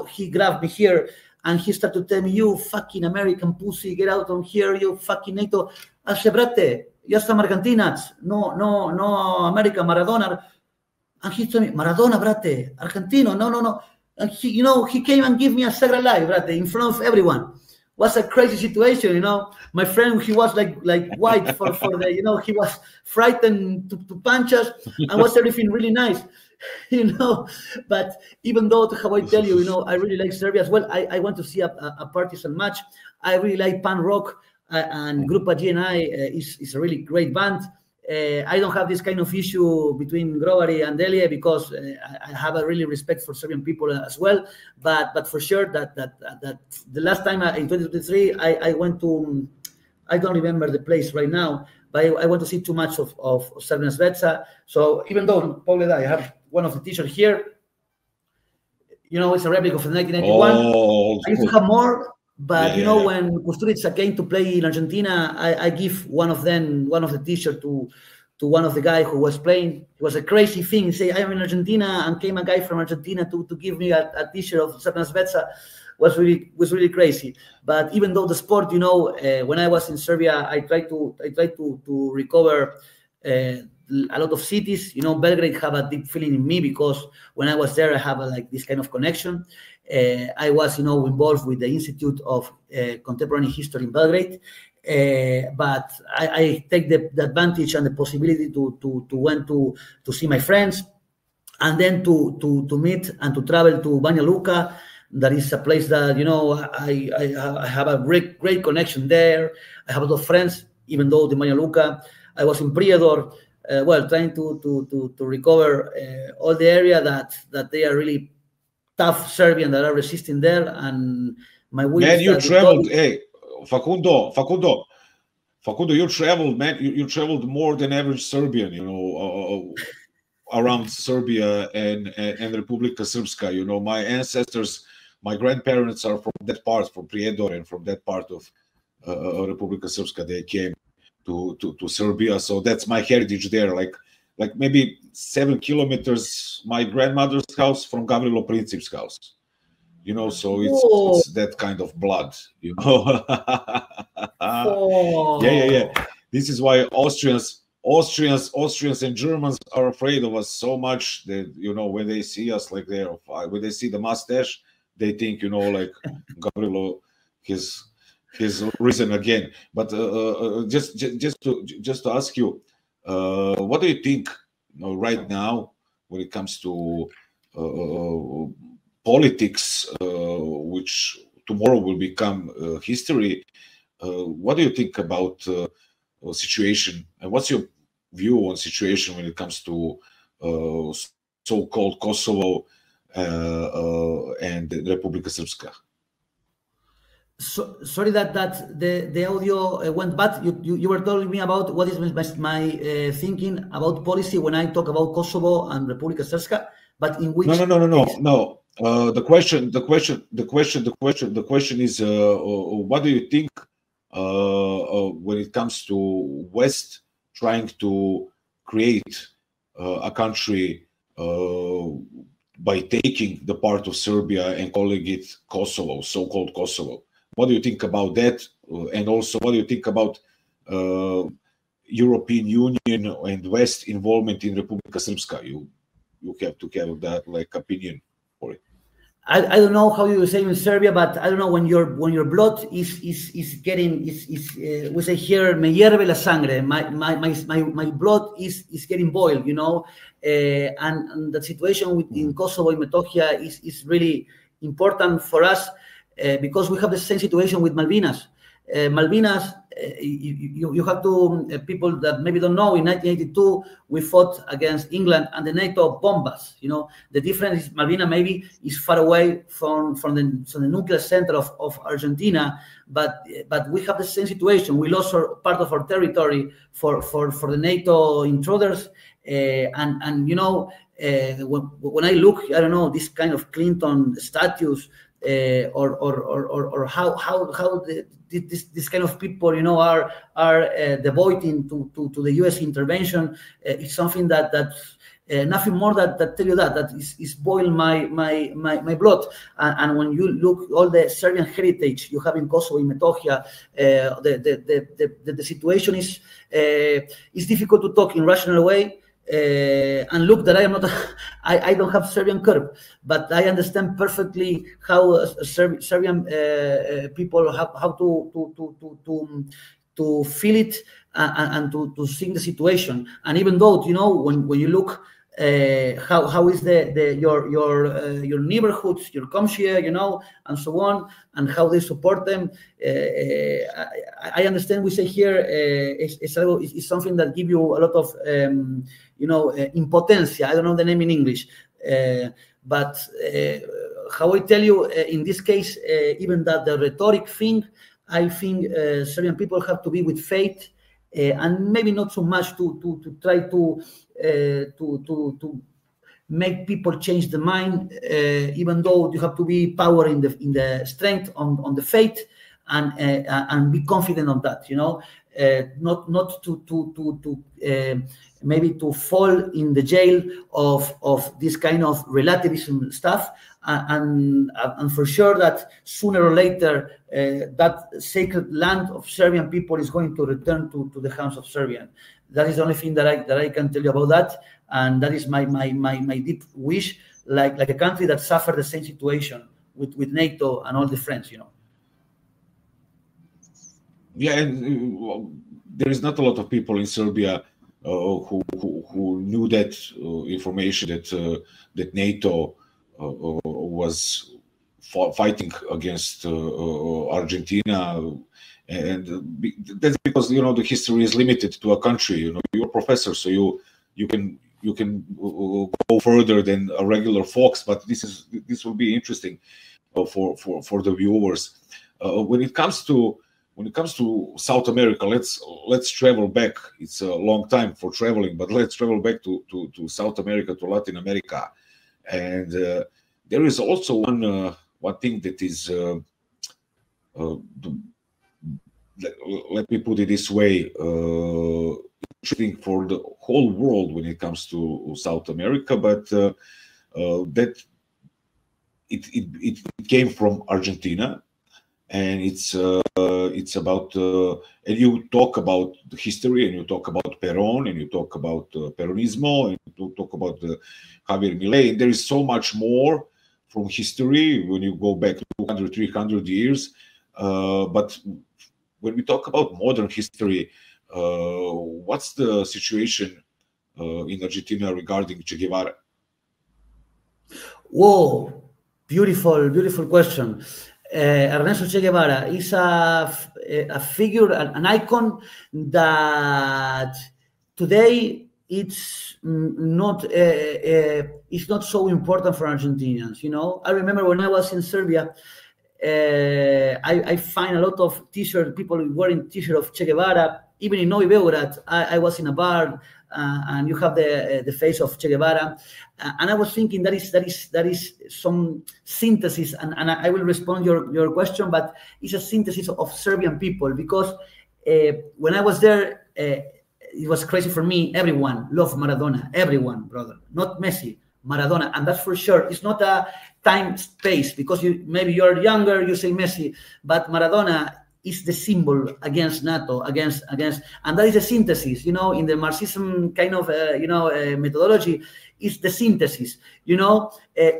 he grabbed me here, and he started to tell me, "You fucking American pussy, get out from here, you fucking NATO." I said, "Brate, ya some Argentinians, no America, Maradona." And he told me, "Maradona, brate, Argentino, no." And he came and gave me a Sagrada Life, brate, in front of everyone. Was a crazy situation, My friend, he was like white for the, he was frightened to punch us, and was everything really nice, But even though, how I tell you, I really like Serbia as well. I want to see a Partizan match. I really like punk rock, and Grupa GNI is a really great band. I don't have this kind of issue between Grovari and Delia, because I have a really respect for Serbian people as well. But for sure that the last time in 2023 I went to, I don't remember the place right now, but I went to see too much of Crvenoj Zvezda. So even though, Paul, I have one of the T-shirts here, it's a replica of 1991. Oh, I used to have more. But when Kusturica came to play in Argentina, I give one of the T-shirt to one of the guys who was playing. It was a crazy thing. He said, "I am in Argentina," and came a guy from Argentina to give me a T-shirt of Crvenoj Zvezda. Was really crazy. But even though the sport, when I was in Serbia, I tried to recover a lot of cities. Belgrade have a deep feeling in me, because when I was there, I have this kind of connection. I was, involved with the Institute of Contemporary History in Belgrade, but I take the advantage and the possibility to went to see my friends, and then to meet and to travel to Banja Luka. That is a place that I have a great connection there. I have a lot of friends, even though the Banja Luka. I was in Prijedor, trying to recover all the area that they are really tough Serbian that are resisting there, and my wish. Man, you traveled. Hey, Facundo, you traveled, man. You traveled more than average Serbian, around Serbia and Republika Srpska. My ancestors, my grandparents are from that part, from Prijedor, and from that part of Republika Srpska. They came to Serbia, so that's my heritage there. Like maybe 7 kilometers, my grandmother's house from Gavrilo Princip's house. So it's that kind of blood. Yeah. This is why Austrians and Germans are afraid of us so much that, you know, when they see us like when they see the mustache, they think, you know, like Gavrilo has risen again. But just to ask you, what do you think, you know, right now when it comes to politics, which tomorrow will become history? What do you think about situation, and what's your view on situation when it comes to so-called Kosovo and the Republike Srpska? Sorry that the audio went bad. You were telling me about what is my thinking about policy when I talk about Kosovo and Republike Srpska, but in which no. The question is, what do you think when it comes to West trying to create a country by taking the part of Serbia and calling it Kosovo, so-called Kosovo? What do you think about that? And also, what do you think about European Union and West involvement in Republika Srpska? You have to have that like opinion for it. I don't know how you say in Serbia, but I don't know when your blood is getting we say here me hierve la sangre. My blood is getting boiled, you know, and the situation in Kosovo, in Metohija, is really important for us because we have the same situation with Malvinas. Malvinas, you have to people that maybe don't know. In 1982, we fought against England, and the NATO bombed us. You know, the difference is Malvinas maybe is far away from the nuclear center of Argentina, but we have the same situation. We lost part of our territory for the NATO intruders, and you know, when I look, I don't know, this kind of Clinton statues. Or how this kind of people, you know, are devoting to the U.S. intervention. It's something that nothing more that tell you that is boil my blood. And when you look all the Serbian heritage you have in Kosovo, in Metohija, the situation is difficult to talk in rational way. And look, that I am not, I don't have Serbian curve, but I understand perfectly how Serbian people how to feel it and to see the situation. And even though, you know, when you look how is your neighborhoods, your komshia, you know, and so on, and how they support them. I understand we say here it's something that give you a lot of you know, impotencia. I don't know the name in English, but how I tell you in this case, even that the rhetoric thing, I think Serbian people have to be with faith. And maybe not so much to try to make people change the mind, even though you have to be power in the strength on the faith and be confident on that. You know, not to maybe to fall in the jail of this kind of relativism stuff. And for sure that sooner or later that sacred land of Serbian people is going to return to the hands of Serbian. That is the only thing that I can tell you about that, and that is my deep wish, like a country that suffered the same situation with NATO and all the friends, you know. Yeah, and there is not a lot of people in Serbia who knew that information that NATO was fighting against Argentina, and that's because, you know, the history is limited to a country. You know, you're a professor, so you can go further than a regular folks. But this will be interesting for the viewers. When it comes to South America, let's travel back. It's a long time for traveling, but let's travel back to South America, to Latin America. And there is also one thing that is, let me put it this way, interesting for the whole world when it comes to South America, but that it came from Argentina, and it's about and you talk about the history, and you talk about Peron, and you talk about Peronismo, and you talk about the Havijer Mileji. There is so much more from history when you go back 200, 300 years. But when we talk about modern history, what's the situation in Argentina regarding Che Guevara? Whoa, beautiful question. Ernesto Che Guevara is a figure, an icon that today it's not so important for Argentinians. You know, I remember when I was in Serbia, I find a lot of t-shirts, people wearing t-shirt of Che Guevara. Even in Novi Beograd, I was in a bar and you have the face of Che Guevara, and I was thinking that is some synthesis, and I will respond your question, but it's a synthesis of Serbian people, because when I was there, it was crazy for me. Everyone loved Maradona, everyone, brother, not Messi, Maradona, and that's for sure. It's not a time space, because maybe you're younger, you say Messi, but Maradona is the symbol against NATO, against, and that is a synthesis, you know, in the Marxism kind of, methodology, is the synthesis, you know,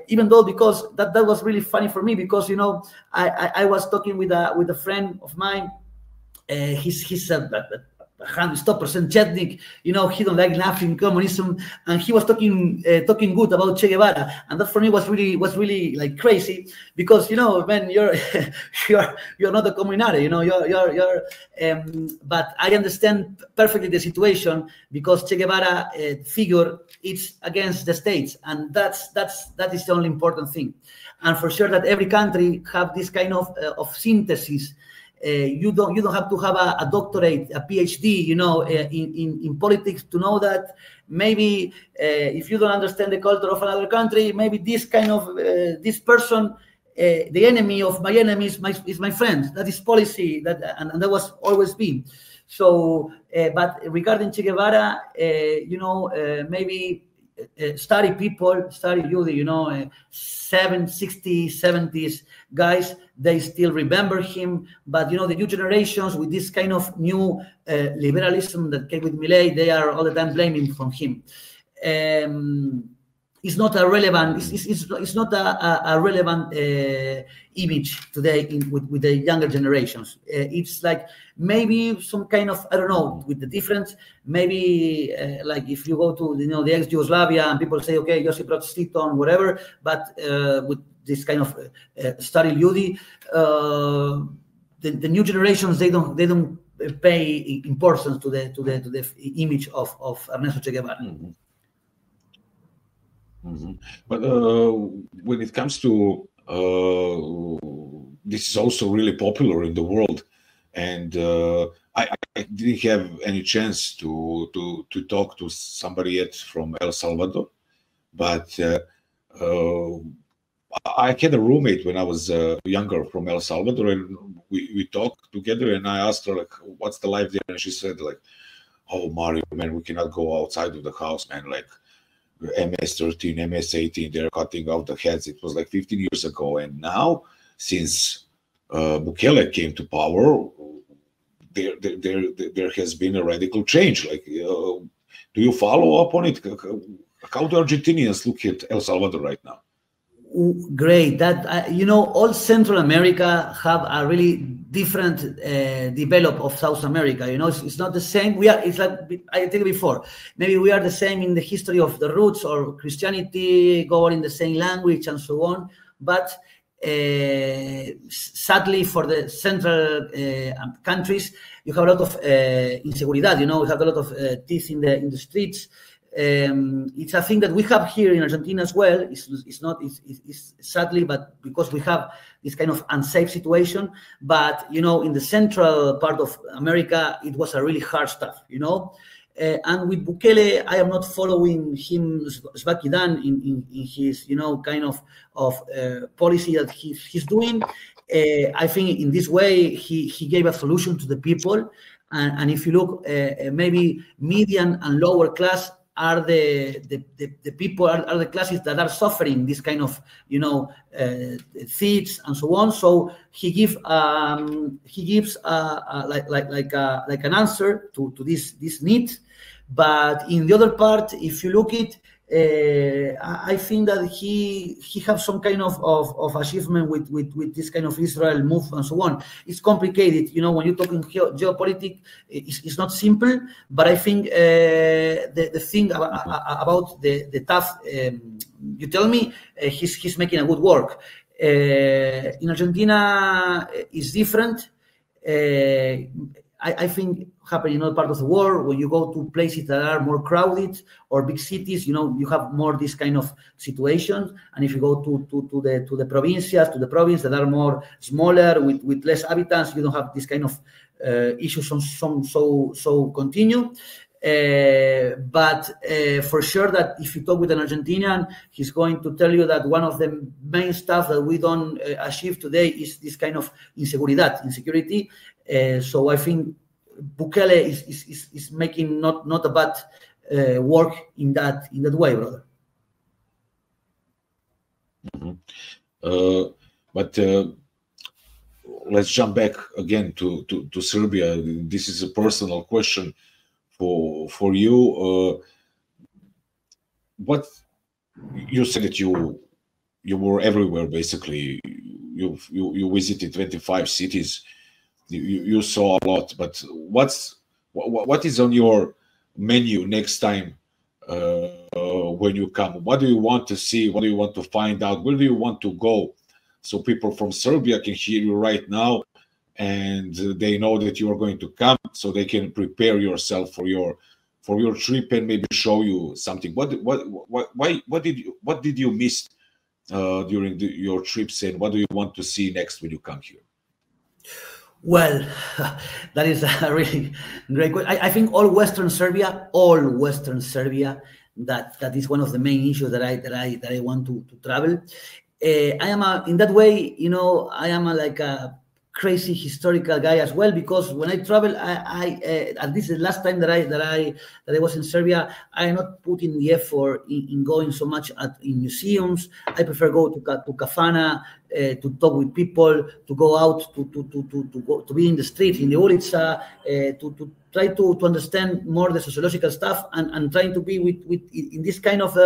even though, because that was really funny for me, because, you know, I was talking with a friend of mine, he's a 100% Chetnik, you know, he don't like nothing communism, and he was talking good about Che Guevara, and that for me was really like crazy, because, you know, man, you're not a comunare, you know, but I understand perfectly the situation, because Che Guevara figure it's against the states, and that is the only important thing, and for sure that every country have this kind of synthesis. You don't have to have a doctorate, a PhD, you know, in politics to know that maybe if you don't understand the culture of another country, maybe this kind of this person, the enemy of my enemy is my friend. That is policy, and that was always been. So, but regarding Che Guevara, you know, maybe study youth, you know, 60s, 70s guys, they still remember him. But, you know, the new generations with this kind of new liberalism that came with Milei, they are all the time blaming from him. It's not a relevant. It's not a relevant image today with the younger generations. It's like maybe some kind of, I don't know, with the difference. Maybe like if you go to, you know, the ex-Yugoslavia and people say, okay, Josip Broz Tito and whatever, but with this kind of study Ljudi, the new generations, they don't pay importance to the image of Ernesto Che Guevara. Mm-hmm. Mm-hmm. But when it comes to this is also really popular in the world, and I didn't have any chance to talk to somebody yet from El Salvador, but I had a roommate when I was younger from El Salvador, and we talked together, and I asked her, like, what's the life there, and she said, like, oh, Mario, man, we cannot go outside of the house, man, like MS-13, MS-18, they're cutting off the heads. It was like 15 years ago. And now, since Bukele came to power, there has been a radical change. Like, do you follow up on it? How do Argentinians look at El Salvador right now? Great. That you know, all Central America have a really different develop of South America. You know, it's not the same. It's like I think before. Maybe we are the same in the history of the roots or Christianity, going the same language and so on. But sadly, for the central countries, you have a lot of inseguridad. You know, we have a lot of thieves in the streets. It's a thing that we have here in Argentina as well. It's sadly, but because we have this kind of unsafe situation. But, you know, in the central part of America, it was a really hard stuff, you know. And with Bukele, I am not following him Svakidan in his, you know, kind of policy that he's doing. I think in this way, he gave a solution to the people. And if you look, maybe median and lower class are the people, are the classes that are suffering this kind of, threats and so on. So he gives like an answer to this need. But in the other part, if you look at I think that he has some kind of achievement with this kind of Israel move and so on. It's complicated, when you're talking geopolitics, it's not simple. But I think the thing about the tough, you tell me, he's making a good work. In Argentina, it's different. I think happening in other parts of the world, when you go to places that are more crowded or big cities, you have more this kind of situations. And if you go to the provincias, to the province that are more smaller with less inhabitants, you don't have this kind of issues so continue. But for sure that if you talk with an Argentinian, he's going to tell you that one of the main stuff that we don't achieve today is this kind of insecurity. So I think Bukele is making not a bad work in that way, brother. Mm-hmm. But let's jump back again to Serbia. This is a personal question for you. What you said that you were everywhere basically. You visited 25 cities. You saw a lot, but what is on your menu next time when you come? What do you want to see? What do you want to find out? Where do you want to go? So people from Serbia can hear you right now, and they know that you are going to come, so they can prepare yourself for your trip and maybe show you something. What did you miss during your trips, and what do you want to see next when you come here? Well, that is a really great question. I think all Western Serbia, that is one of the main issues that I want to travel. I am in that way, I am like a crazy historical guy as well, because when I travel, I at least the last time that I was in Serbia, I am not putting the effort in going so much in museums. I prefer go to Kafana, to talk with people, to go out to be in the street, in the ulica, to try to understand more the sociological stuff and trying to be with in this kind of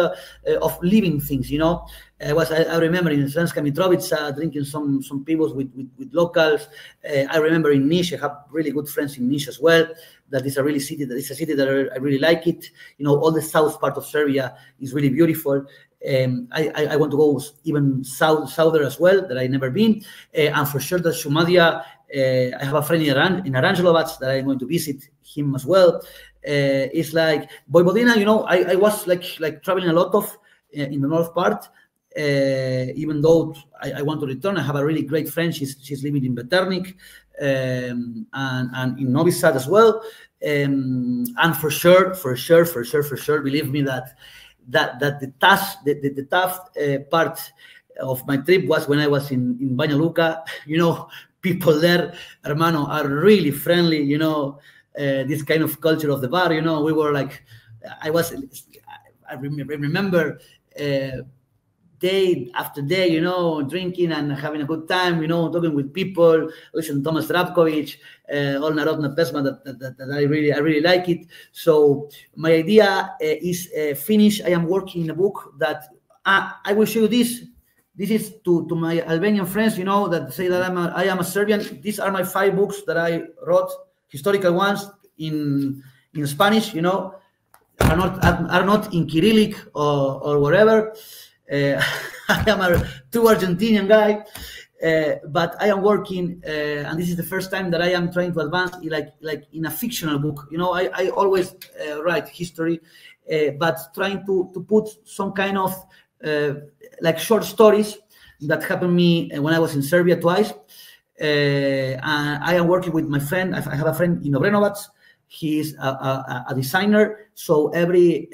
living things. I remember in Sremska Mitrovica drinking some pivos with locals. I remember in Niš, I have really good friends in Niš as well. That is a city that I really like it. All the south part of Serbia is really beautiful. I want to go even southern as well, that I never been. And for sure that Šumadija, I have a friend in Aranđelovac that I'm going to visit him as well. It's like Vojvodina, I was like traveling a lot of in the north part. Even though I want to return, I have a really great friend. She's living in Veternik and in Novi Sad as well. And for sure, believe me that the tough part of my trip was when I was in Banja Luka. People there, hermano, are really friendly. This kind of culture of the bar. We were like, I remember day after day, drinking and having a good time, talking with people, listen to Thomas Rapkovic, all Narodna Pesma that I really like it. So my idea is finished. I am working in a book that I will show you this. This is to my Albanian friends, that say that I am a Serbian. These are my 5 books that I wrote, historical ones in Spanish, are not in Cyrillic or whatever. I am a true Argentinian guy, but I am working, and this is the first time that I am trying to advance like in a fictional book. I always write history, but trying to put some kind of like short stories that happened to me when I was in Serbia twice. And I am working with my friend. I have a friend in Obrenovac. He is a designer, so every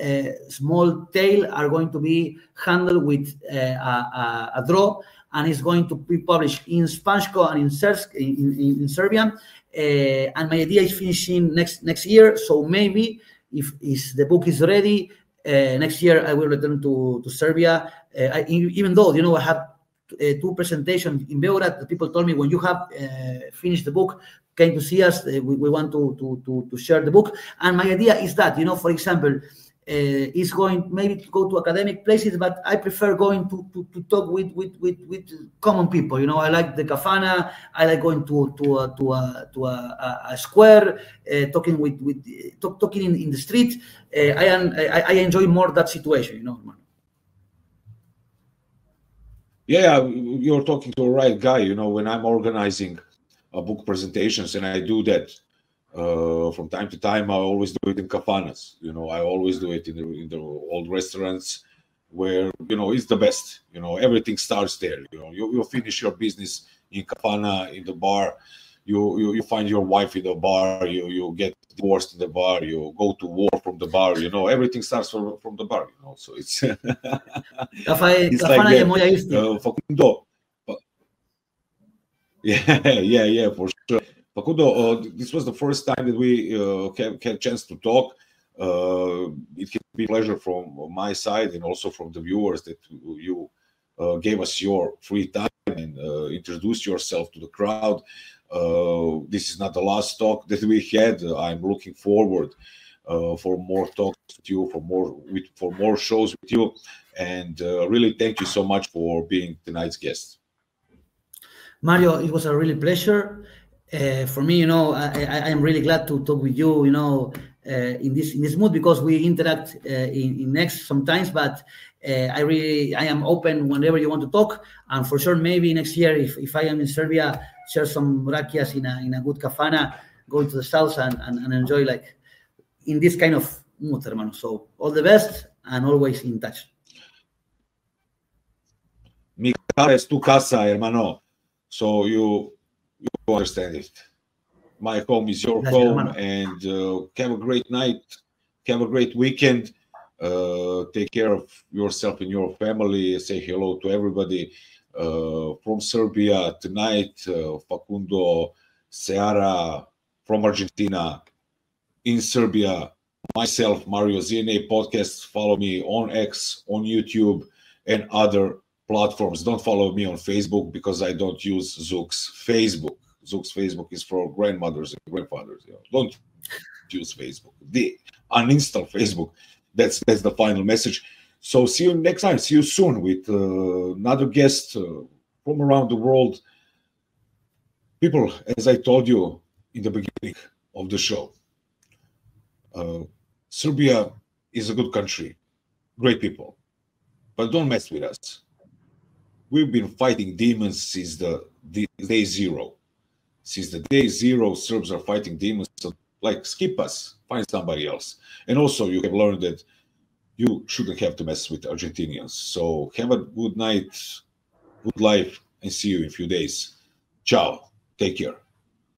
small tale are going to be handled with a draw, and it's going to be published in Spansko and in Serbian. And my idea is finishing next year. So maybe if the book is ready, Next year, I will return to Serbia. Even though, you know, I have 2 presentations in Beograd, the people told me, when you have finished the book, came to see us. We want to share the book. And my idea is that, you know, for example, is going maybe to go to academic places, but I prefer going to talk with common people. You know, I like the kafana. I like going to a square, talking talking in the street. I enjoy more that situation. You know. Yeah, you're talking to a right guy. You know, when I'm organizing book presentations, and I do that from time to time, I always do it in kafanas. You know, I always do it in the old restaurants where, you know, it's the best. You know, everything starts there. You know, you finish your business in kafana, in the bar. You find your wife in the bar. You get divorced in the bar. You go to war from the bar. You know, everything starts from the bar. You know, so it's it's like that. Facundo. Yeah, for sure. Facundo, this was the first time that we had a chance to talk. It can be a pleasure from my side and also from the viewers that you gave us your free time and introduced yourself to the crowd. This is not the last talk that we had. I'm looking forward for more talks with you, for more shows with you, and really thank you so much for being tonight's guest. Mario, it was a really pleasure. For me, you know, I am really glad to talk with you, you know, in this mood, because we interact in X sometimes, but I am open whenever you want to talk. And for sure, maybe next year, if I am in Serbia, share some rakias in a good kafana, going to the south and enjoy, like, in this kind of mood, hermano. So all the best and always in touch. Mi casa es tu casa, hermano. So you understand it. My home is your home, and have a great night. Have a great weekend. Take care of yourself and your family. Say hello to everybody from Serbia tonight. Facundo Seara from Argentina in Serbia. Myself, Mario ZNA Podcast. Follow me on X, on YouTube, and other platforms. Don't follow me on Facebook because I don't use Zook's Facebook. Zook's Facebook is for grandmothers and grandfathers. You know. Don't use Facebook. Uninstall Facebook. That's the final message. So see you next time. See you soon with another guest from around the world. People, as I told you in the beginning of the show, Serbia is a good country, great people, but don't mess with us. We've been fighting demons since the day zero. Since the day zero, Serbs are fighting demons. So, like, skip us, find somebody else. And also, you have learned that you shouldn't have to mess with Argentinians. So have a good night, good life, and see you in a few days. Ciao. Take care.